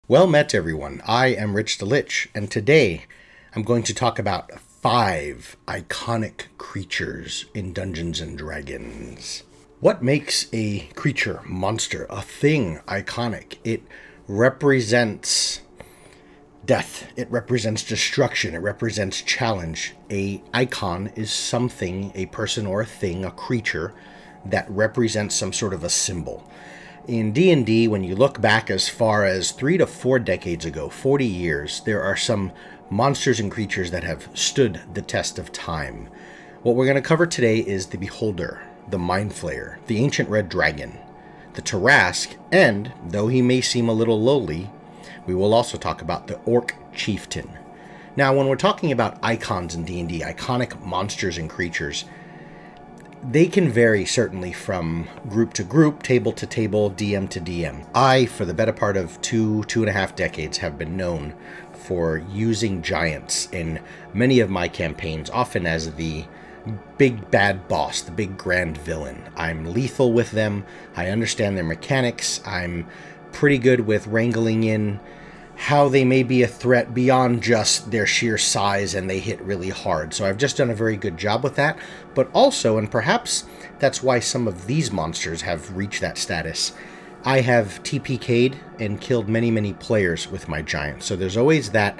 Well met, everyone. I am Rich the Lich, and today I'm going to talk about 5 iconic creatures in Dungeons & Dragons. What makes a creature, monster, a thing iconic? It represents death. It represents destruction. It represents challenge. A icon is something, a person or a thing, a creature, that represents some sort of a symbol. In D&D, when you look back as far as 3 to 4 decades ago, 40 years, there are some monsters and creatures that have stood the test of time. What we're going to cover today is the Beholder, the Mind Flayer, the Ancient Red Dragon, the Tarasque, and, though he may seem a little lowly, we will also talk about the Orc Chieftain. Now, when we're talking about icons in D&D, iconic monsters and creatures, they can vary certainly from group to group, table to table, DM to DM. I, for the better part of 2.5 decades, have been known for using giants in many of my campaigns, often as the big bad boss, the big grand villain. I'm lethal with them. I understand their mechanics. I'm pretty good with wrangling in how they may be a threat beyond just their sheer size and they hit really hard. So I've just done a very good job with that. But also, and perhaps that's why some of these monsters have reached that status, I have TPK'd and killed many players with my giant. So there's always that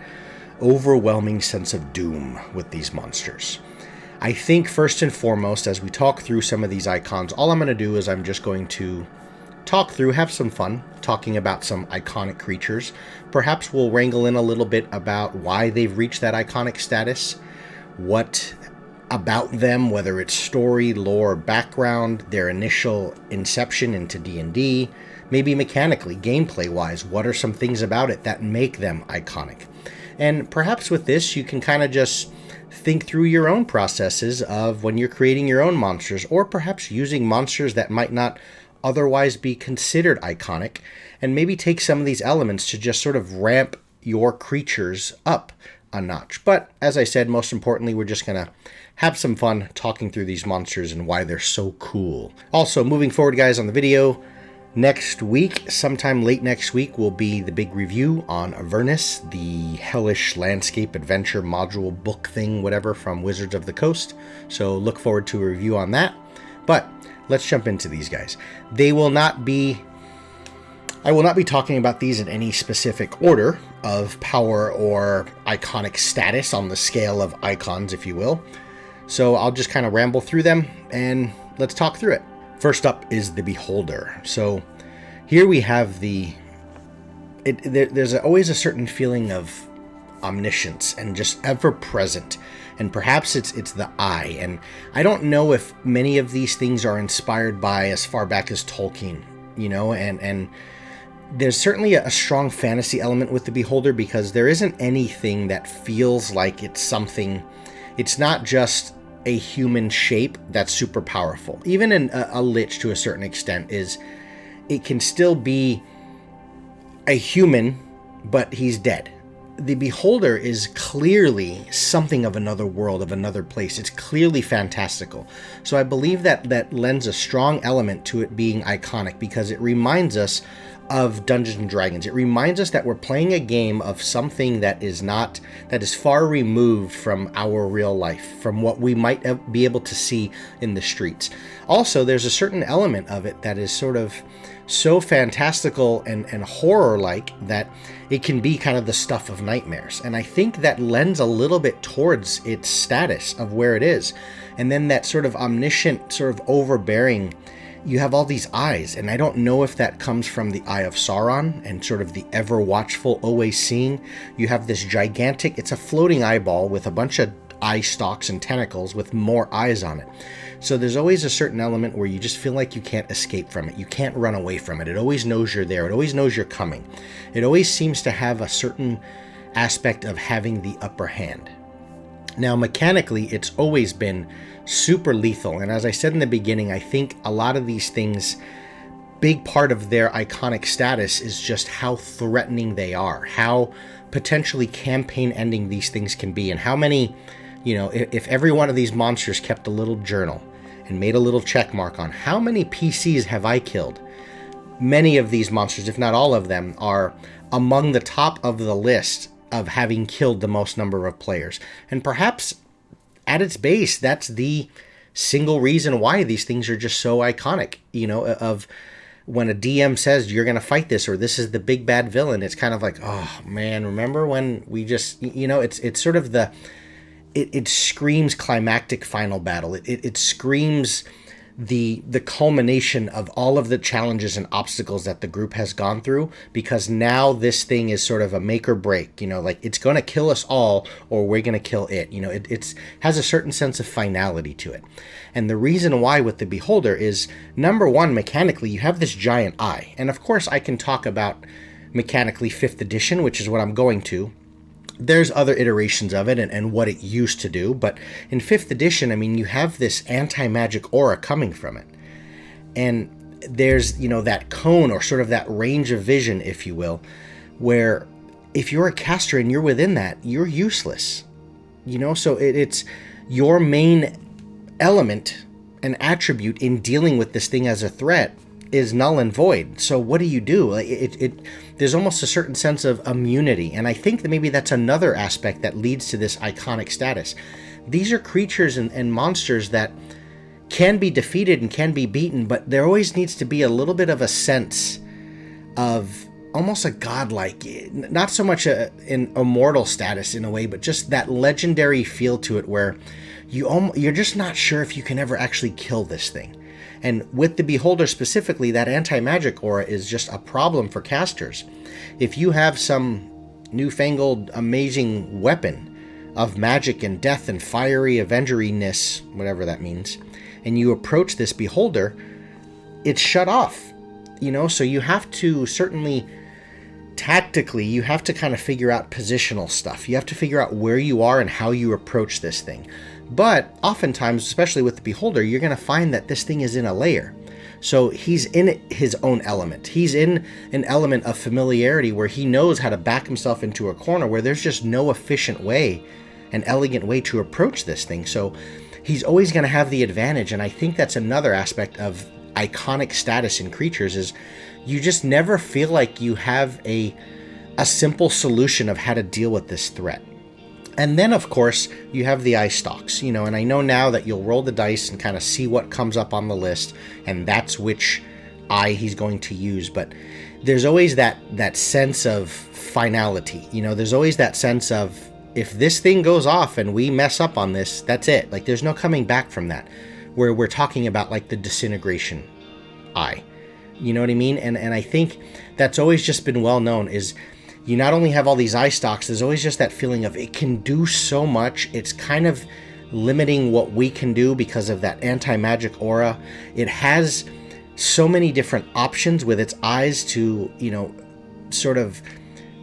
overwhelming sense of doom with these monsters. I think first and foremost, as we talk through some of these icons, all I'm going to do is I'm just going to talk through, have some fun, talking about some iconic creatures. Perhaps we'll wrangle in a little bit about why they've reached that iconic status, what about them, whether it's story, lore, background, their initial inception into D&D, maybe mechanically, gameplay-wise, what are some things about it that make them iconic? And perhaps with this, you can kind of just think through your own processes of when you're creating your own monsters, or perhaps using monsters that might not otherwise be considered iconic, and maybe take some of these elements to just sort of ramp your creatures up a notch. But as I said, most importantly, we're just going to have some fun talking through these monsters and why they're so cool. Also, moving forward, guys, on the video, next week, sometime late next week, will be the big review on Avernus, the hellish landscape adventure module book thing, whatever, from Wizards of the Coast. So look forward to a review on that. But let's jump into these guys. I will not be talking about these in any specific order of power or iconic status on the scale of icons, if you will. So I'll just kind of ramble through them and let's talk through it. First up is the Beholder. So here we have there's always a certain feeling of omniscience and just ever present. And perhaps it's the eye. And I don't know if many of these things are inspired by as far back as Tolkien, and there's certainly a strong fantasy element with the Beholder, because there isn't anything that feels like it's something. It's not just a human shape that's super powerful. Even a lich, to a certain extent, it can still be a human, but he's dead. The Beholder is clearly something of another world, of another place. It's clearly fantastical. So I believe that lends a strong element to it being iconic, because it reminds us of Dungeons and Dragons. It reminds us that we're playing a game of something that is far removed from our real life, from what we might be able to see in the streets. Also, there's a certain element of it that is sort of so fantastical and horror-like that it can be kind of the stuff of nightmares. And I think that lends a little bit towards its status of where it is. And then that sort of omniscient, sort of overbearing, you have all these eyes, and I don't know if that comes from the Eye of Sauron and sort of the ever watchful, always seeing. You have this gigantic, it's a floating eyeball with a bunch of eye stalks and tentacles with more eyes on it. So there's always a certain element where you just feel like you can't escape from it. You can't run away from it. It always knows you're there. It always knows you're coming. It always seems to have a certain aspect of having the upper hand. Now, mechanically, it's always been super lethal. And as I said in the beginning, I think a lot of these things, big part of their iconic status is just how threatening they are, how potentially campaign ending these things can be, and how many, if every one of these monsters kept a little journal and made a little check mark on how many PCs have I killed, many of these monsters, if not all of them, are among the top of the list of having killed the most number of players. And perhaps at its base, that's the single reason why these things are just so iconic, of when a DM says you're going to fight this, or this is the big bad villain, it's kind of like, oh man, remember when we just, it's sort of it screams climactic final battle. It screams the culmination of all of the challenges and obstacles that the group has gone through, because now this thing is sort of a make or break, like it's going to kill us all or we're going to kill it. It's has a certain sense of finality to it. And the reason why with the Beholder is, number one, mechanically, you have this giant eye. And of course I can talk about mechanically 5th edition, which is what I'm going to. There's other iterations of it and what it used to do, but in 5th edition, I mean, you have this anti-magic aura coming from it. And there's, that cone, or sort of that range of vision, if you will, where if you're a caster and you're within that, you're useless. So it's your main element and attribute in dealing with this thing as a threat is null and void. So what do you do? There's almost a certain sense of immunity, and I think that maybe that's another aspect that leads to this iconic status. These are creatures and monsters that can be defeated and can be beaten, but there always needs to be a little bit of a sense of almost a godlike, not so much an immortal status in a way, but just that legendary feel to it, where you're just not sure if you can ever actually kill this thing. And with the Beholder specifically, that anti-magic aura is just a problem for casters. If you have some newfangled amazing weapon of magic and death and fiery avengeriness, whatever that means, and you approach this Beholder, it's shut off. So you have to certainly, tactically, you have to kind of figure out positional stuff. You have to figure out where you are and how you approach this thing. But oftentimes, especially with the Beholder, you're going to find that this thing is in a layer. So he's in his own element. He's in an element of familiarity where he knows how to back himself into a corner where there's just no efficient way, an elegant way to approach this thing. So he's always going to have the advantage. And I think that's another aspect of iconic status in creatures, is you just never feel like you have a simple solution of how to deal with this threat. And then, of course, you have the eye stalks, and I know now that you'll roll the dice and kind of see what comes up on the list, and that's which eye he's going to use. But there's always that sense of finality, there's always that sense of, if this thing goes off and we mess up on this, that's it. Like, there's no coming back from that, where we're talking about like the disintegration eye. You know what I mean? And I think that's always just been well known, is you not only have all these eye stalks, there's always just that feeling of it can do so much. It's kind of limiting what we can do because of that anti-magic aura. It has so many different options with its eyes to, sort of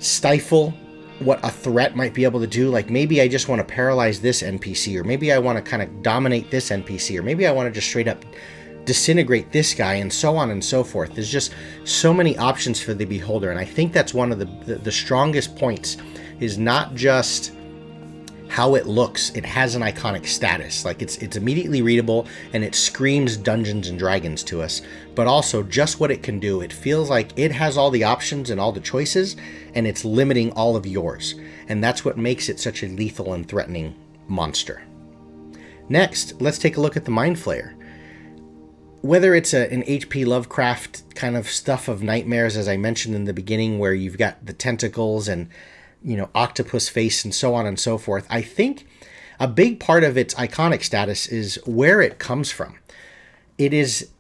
stifle what a threat might be able to do. Like, maybe I just want to paralyze this NPC, or maybe I want to kind of dominate this NPC, or maybe I want to just straight up disintegrate this guy, and so on and so forth. There's just so many options for the Beholder, and I think that's one of the strongest points, is not just how it looks. It has an iconic status. Like, it's immediately readable and it screams Dungeons and Dragons to us, but also just what it can do. It feels like it has all the options and all the choices, and it's limiting all of yours, and that's what makes it such a lethal and threatening monster. Next, let's take a look at the Mind Flayer. Whether it's an H.P. Lovecraft kind of stuff of nightmares, as I mentioned in the beginning, where you've got the tentacles and, octopus face and so on and so forth, I think a big part of its iconic status is where it comes from. It is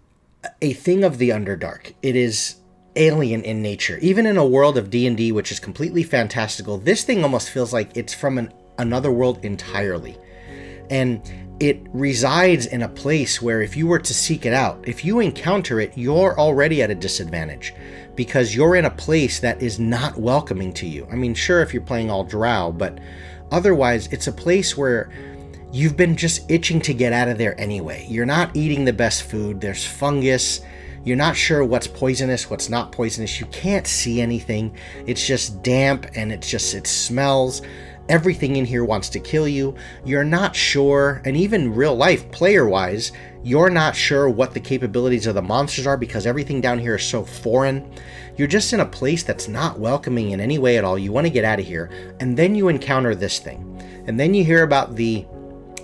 a thing of the Underdark. It is alien in nature. Even in a world of D&D, which is completely fantastical, this thing almost feels like it's from another world entirely. And it resides in a place where if you were to seek it out, if you encounter it, you're already at a disadvantage because you're in a place that is not welcoming to you. I mean, sure, if you're playing all drow, but otherwise it's a place where you've been just itching to get out of there anyway. You're not eating the best food. There's fungus. You're not sure what's poisonous, what's not poisonous. You can't see anything. It's just damp and it smells. everything in here wants to kill you. You're not sure, and even real life, player-wise, you're not sure what the capabilities of the monsters are because everything down here is so foreign. You're just in a place that's not welcoming in any way at all. You want to get out of here, and then you encounter this thing. And then you hear about the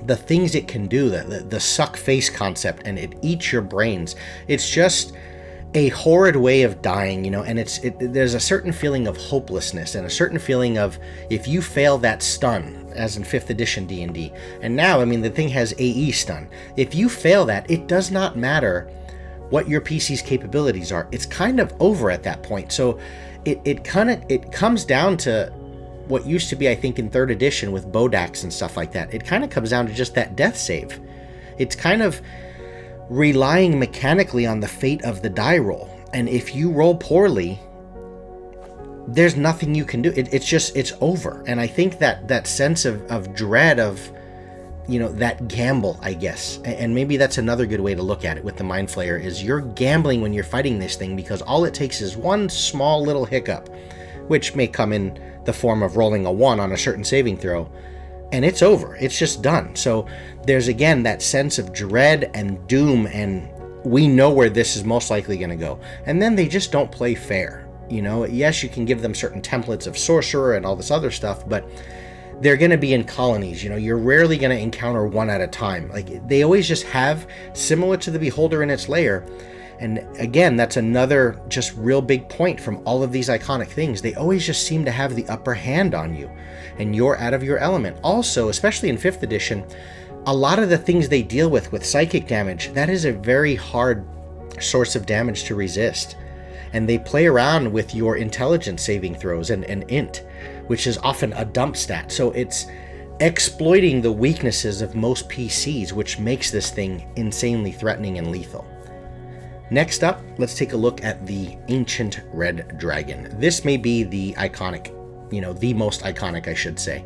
things it can do, the suck face concept, and it eats your brains. It's just a horrid way of dying, and there's a certain feeling of hopelessness and a certain feeling of if you fail that stun, as in 5th edition D&D, and now, the thing has AE stun. If you fail that, it does not matter what your PC's capabilities are. It's kind of over at that point. So it comes down to what used to be, I think, in 3rd edition with Bodax and stuff like that. It kind of comes down to just that death save. It's kind of relying mechanically on the fate of the die roll, and if you roll poorly, there's nothing you can do. It's over. And I think that sense of dread of that gamble, I guess, and maybe that's another good way to look at it with the Mind Flayer, is you're gambling when you're fighting this thing, because all it takes is one small little hiccup, which may come in the form of rolling a 1 on a certain saving throw, and it's over. It's just done. So there's, again, that sense of dread and doom, and we know where this is most likely going to go. And then they just don't play fair. Yes, you can give them certain templates of sorcerer and all this other stuff, but they're going to be in colonies. You're rarely going to encounter one at a time. Like, they always just have, similar to the Beholder in its lair. And again, that's another just real big point from all of these iconic things. They always just seem to have the upper hand on you, and you're out of your element. Also, especially in 5th edition, a lot of the things they deal with psychic damage, that is a very hard source of damage to resist. And they play around with your intelligence saving throws and int, which is often a dump stat. So it's exploiting the weaknesses of most PCs, which makes this thing insanely threatening and lethal. Next up, let's take a look at the Ancient Red Dragon. This may be the iconic, the most iconic, I should say.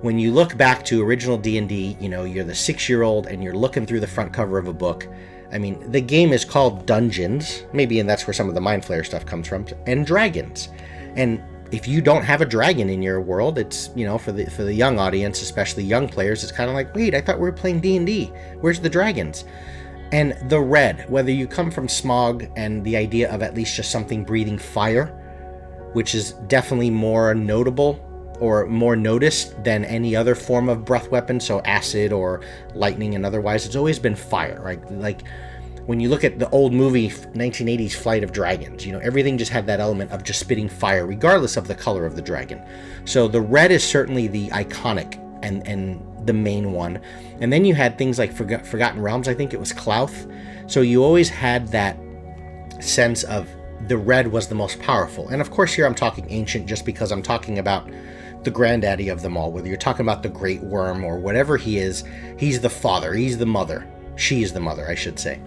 When you look back to original D&D, you're the 6-year-old and you're looking through the front cover of a book. The game is called Dungeons, maybe, and that's where some of the Mind Flayer stuff comes from, and Dragons. And if you don't have a dragon in your world, it's, for the young audience, especially young players, it's kind of like, wait, I thought we were playing D&D. Where's the dragons? And the red, whether you come from Smog and the idea of at least just something breathing fire, which is definitely more notable or more noticed than any other form of breath weapon, so acid or lightning and otherwise, it's always been fire, right? Like, when you look at the old movie 1980s Flight of Dragons, everything just had that element of just spitting fire, regardless of the color of the dragon. So the red is certainly the iconic and the main one. And then you had things like Forgotten Realms, I think it was Clouth. So you always had that sense of the red was the most powerful. And of course here I'm talking ancient just because I'm talking about the granddaddy of them all. Whether you're talking about the Great Worm or whatever he is, he's the father, he's the mother. She is the mother, I should say.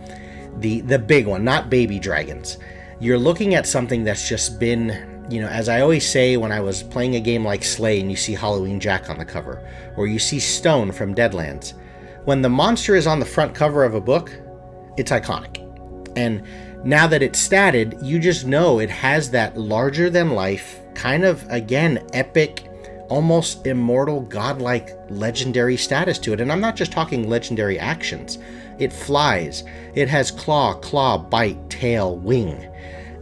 The big one, not baby dragons. You're looking at something that's just been, as I always say when I was playing a game like Slay and you see Halloween Jack on the cover, or you see Stone from Deadlands, when the monster is on the front cover of a book, it's iconic. And now that it's statted, you just know it has that larger than life, kind of, again, epic, almost immortal, godlike, legendary status to it. And I'm not just talking legendary actions. It flies. It has claw, bite, tail, wing.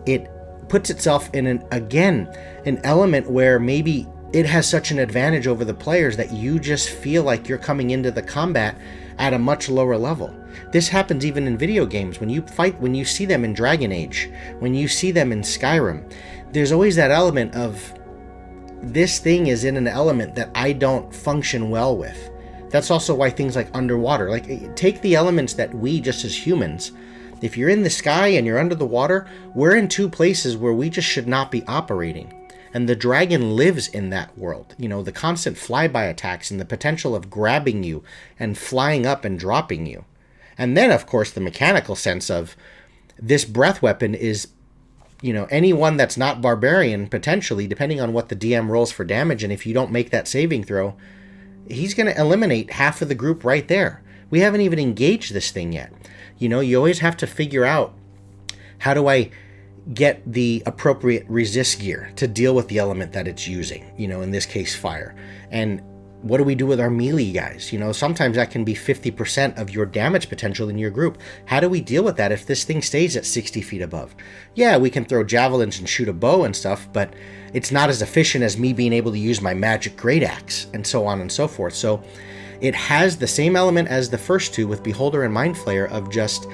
It puts itself in an element where maybe it has such an advantage over the players that you just feel like you're coming into the combat at a much lower level. This happens even in video games. When you fight, when you see them in Dragon Age, when you see them in Skyrim, there's always that element of, this thing is in an element that I don't function well with. That's also why things like underwater, like, take the elements that we, just as humans, if you're in the sky and you're under the water, we're in two places where we just should not be operating. And the dragon lives in that world. The constant flyby attacks and the potential of grabbing you and flying up and dropping you. And then, of course, the mechanical sense of this breath weapon is, anyone that's not barbarian, potentially, depending on what the DM rolls for damage, and if you don't make that saving throw, he's going to eliminate half of the group right there. We haven't even engaged this thing yet. You always have to figure out, how do I get the appropriate resist gear to deal with the element that it's using, in this case, fire. And what do we do with our melee guys? Sometimes that can be 50% of your damage potential in your group. How do we deal with that if this thing stays at 60 feet above? Yeah, we can throw javelins and shoot a bow and stuff, but it's not as efficient as me being able to use my magic great axe and so on and so forth. So it has the same element as the first two with Beholder and Mind Flayer of just,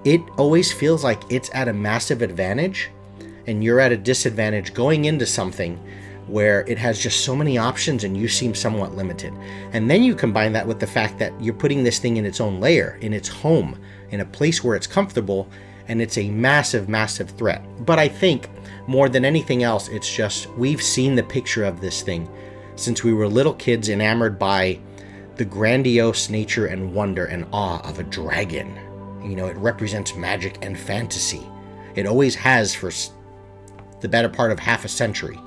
it always feels like it's at a massive advantage and you're at a disadvantage going into something where it has just so many options and you seem somewhat limited. And then you combine that with the fact that you're putting this thing in its own lair, in its home, in a place where it's comfortable, and it's a massive, massive threat. But I think more than anything else, it's just, we've seen the picture of this thing since we were little kids, enamored by the grandiose nature and wonder and awe of a dragon. It represents magic and fantasy. It always has for the better part of half a century.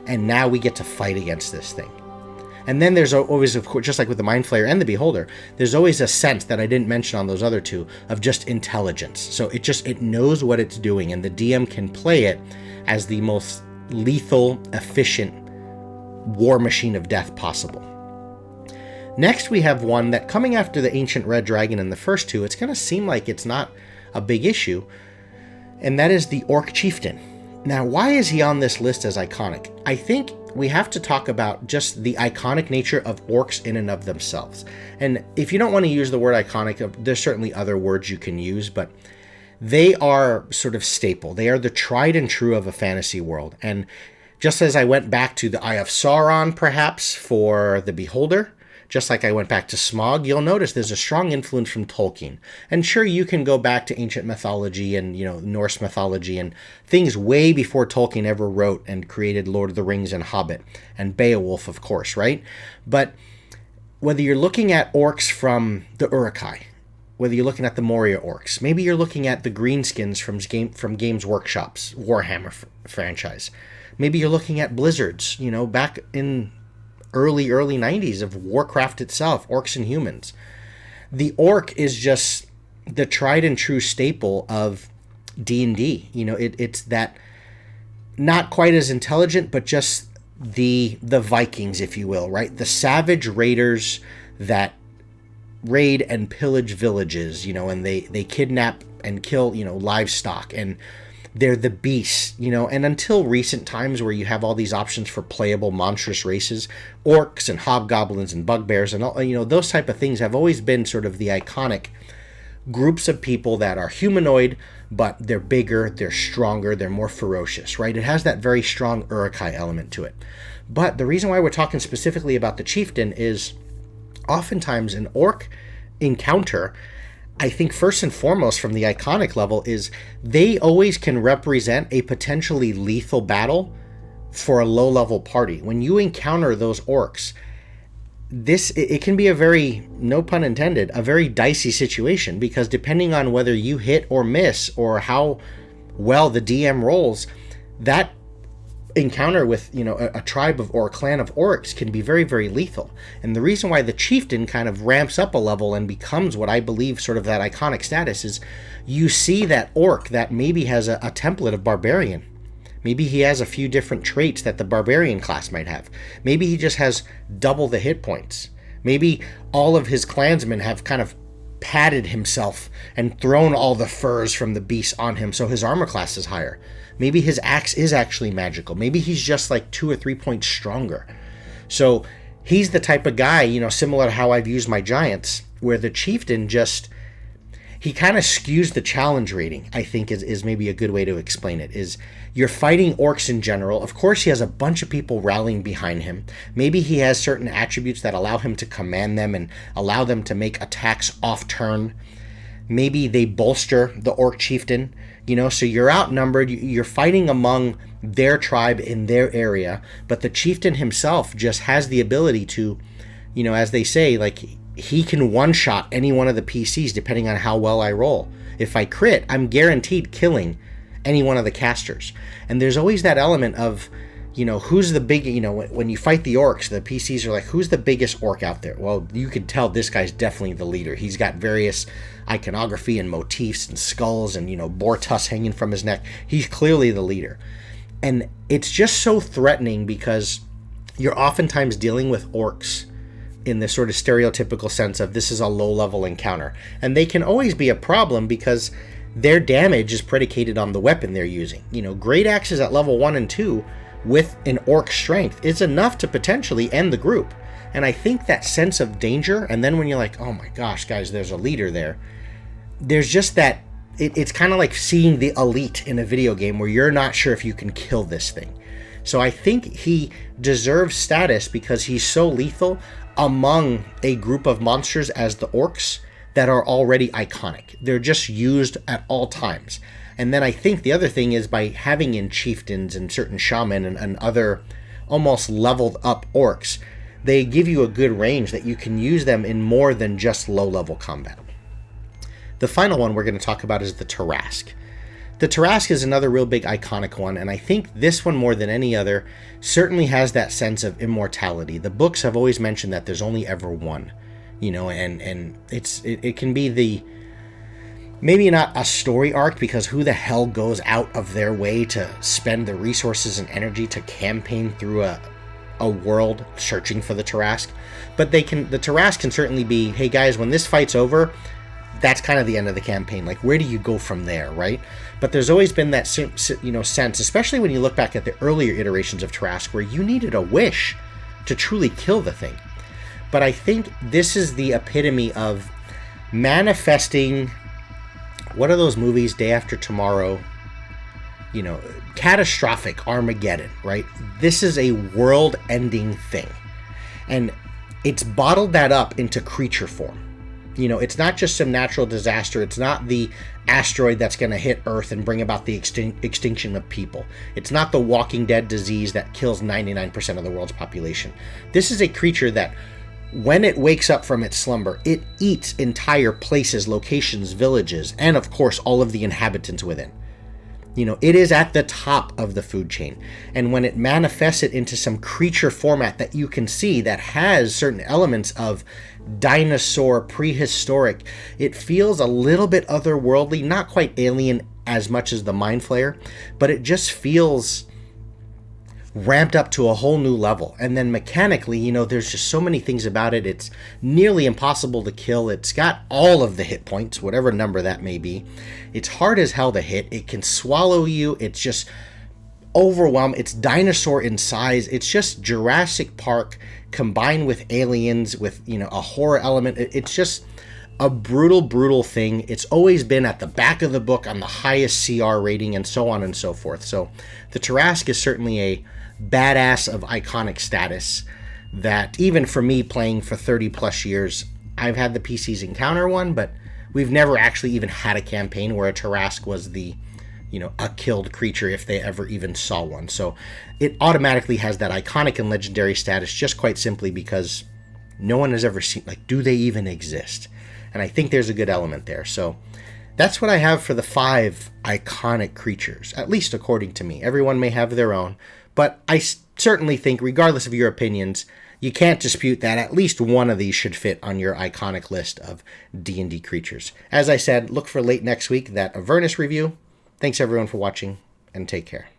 And now we get to fight against this thing. And then there's always, of course, just like with the Mind Flayer and the Beholder, there's always a sense that I didn't mention on those other two of just intelligence. So it knows what it's doing, and the DM can play it as the most lethal, efficient war machine of death possible. Next, we have one that, coming after the Ancient Red Dragon in the first two, it's going to seem like it's not a big issue, and that is the Orc Chieftain. Now, why is he on this list as iconic? I think we have to talk about just the iconic nature of orcs in and of themselves. And if you don't want to use the word iconic, there's certainly other words you can use, but they are sort of staple. They are the tried and true of a fantasy world. And just as I went back to the Eye of Sauron, perhaps, for the Beholder, just like I went back to Smaug, you'll notice there's a strong influence from Tolkien. And sure, you can go back to ancient mythology and, Norse mythology and things way before Tolkien ever wrote and created Lord of the Rings and Hobbit and Beowulf, of course, right? But whether you're looking at orcs from the Uruk-hai, whether you're looking at the Moria orcs, maybe you're looking at the Greenskins from Games Workshop's Warhammer franchise. Maybe you're looking at Blizzards, back in early 90s of Warcraft itself, Orcs and Humans. The orc is just the tried and true staple of D&D. It's that not quite as intelligent, but just the Vikings, if you will, right? The savage raiders that raid and pillage villages, and they kidnap and kill, livestock, and they're the beasts, and until recent times where you have all these options for playable monstrous races, orcs and hobgoblins and bugbears and all, those type of things have always been sort of the iconic groups of people that are humanoid, but they're bigger, they're stronger, they're more ferocious, right? It has that very strong Uruk-hai element to it. But the reason why we're talking specifically about the Chieftain is oftentimes an orc encounter, I think first and foremost from the iconic level, is they always can represent a potentially lethal battle for a low-level party. When you encounter those orcs, it can be a very, no pun intended, a very dicey situation, because depending on whether you hit or miss or how well the DM rolls, that encounter with a tribe of or a clan of orcs can be very, very lethal. And the reason why the Chieftain kind of ramps up a level and becomes what I believe sort of that iconic status is you see that orc that maybe has a template of barbarian. Maybe he has a few different traits that the barbarian class might have. Maybe he just has double the hit points. Maybe all of his clansmen have kind of padded himself and thrown all the furs from the beast on him so his armor class is higher. Maybe his axe is actually magical. Maybe he's just like 2 or 3 points stronger. So he's the type of guy, similar to how I've used my giants, where the Chieftain just, he kind of skews the challenge rating, I think is maybe a good way to explain it, is you're fighting orcs in general. Of course, he has a bunch of people rallying behind him. Maybe he has certain attributes that allow him to command them and allow them to make attacks off turn. Maybe they bolster the Orc Chieftain, so you're outnumbered, you're fighting among their tribe in their area, but the Chieftain himself just has the ability to, as they say, like, he can one-shot any one of the PCs depending on how well I roll. If I crit, I'm guaranteed killing any one of the casters. And there's always that element of who's the big, when you fight the orcs, the PCs are like, who's the biggest orc out there? Well, you can tell this guy's definitely the leader. He's got various iconography and motifs and skulls and, boar tusks hanging from his neck. He's clearly the leader. And it's just so threatening because you're oftentimes dealing with orcs in this sort of stereotypical sense of this is a low-level encounter. And they can always be a problem because their damage is predicated on the weapon they're using. Great axes at level 1 and 2 with an orc strength is enough to potentially end the group. And I think that sense of danger, and then when you're like, oh my gosh, guys, there's a leader there, there's just that, it's kind of like seeing the elite in a video game where you're not sure if you can kill this thing. So I think he deserves status because he's so lethal among a group of monsters as the orcs that are already iconic. They're just used at all times. And then I think the other thing is by having in chieftains and certain shaman and other almost leveled up orcs, they give you a good range that you can use them in more than just low-level combat. The final one we're going to talk about is the Tarasque. The Tarasque is another real big iconic one, and I think this one more than any other certainly has that sense of immortality. The books have always mentioned that there's only ever one, and it can be the, maybe not a story arc, because who the hell goes out of their way to spend the resources and energy to campaign through a world searching for the Tarasque? But the Tarasque can certainly be, hey guys, when this fight's over, that's kind of the end of the campaign. Like, where do you go from there, right? But there's always been that sense, especially when you look back at the earlier iterations of Tarasque, where you needed a wish to truly kill the thing. But I think this is the epitome of manifesting. What are those movies, Day After Tomorrow? Catastrophic Armageddon, right? This is a world-ending thing. And it's bottled that up into creature form. It's not just some natural disaster. It's not the asteroid that's going to hit Earth and bring about the extinction of people. It's not the Walking Dead disease that kills 99% of the world's population. This is a creature that, when it wakes up from its slumber, it eats entire places, locations, villages, and of course all of the inhabitants within. It is at the top of the food chain. And when it manifests it into some creature format that you can see that has certain elements of dinosaur, prehistoric, it feels a little bit otherworldly, not quite alien as much as the Mind Flayer, but it just feels ramped up to a whole new level. And then mechanically, there's just so many things about it. It's nearly impossible to kill. It's got all of the hit points, whatever number that may be. It's hard as hell to hit. It can swallow you. It's just overwhelming. It's dinosaur in size. It's just Jurassic Park combined with aliens with, a horror element. It's just a brutal thing. It's always been at the back of the book on the highest CR rating and so on and so forth. So the Tarasque is certainly a badass of iconic status that even for me playing for 30 plus years, I've had the PCs encounter one, but we've never actually even had a campaign where a Tarasque was the, a killed creature if they ever even saw one. So it automatically has that iconic and legendary status just quite simply because no one has ever seen, do they even exist? And I think there's a good element there. So that's what I have for the 5 iconic creatures, at least according to me. Everyone may have their own, but I certainly think, regardless of your opinions, you can't dispute that at least one of these should fit on your iconic list of D&D creatures. As I said, look for late next week that Avernus review. Thanks everyone for watching, and take care.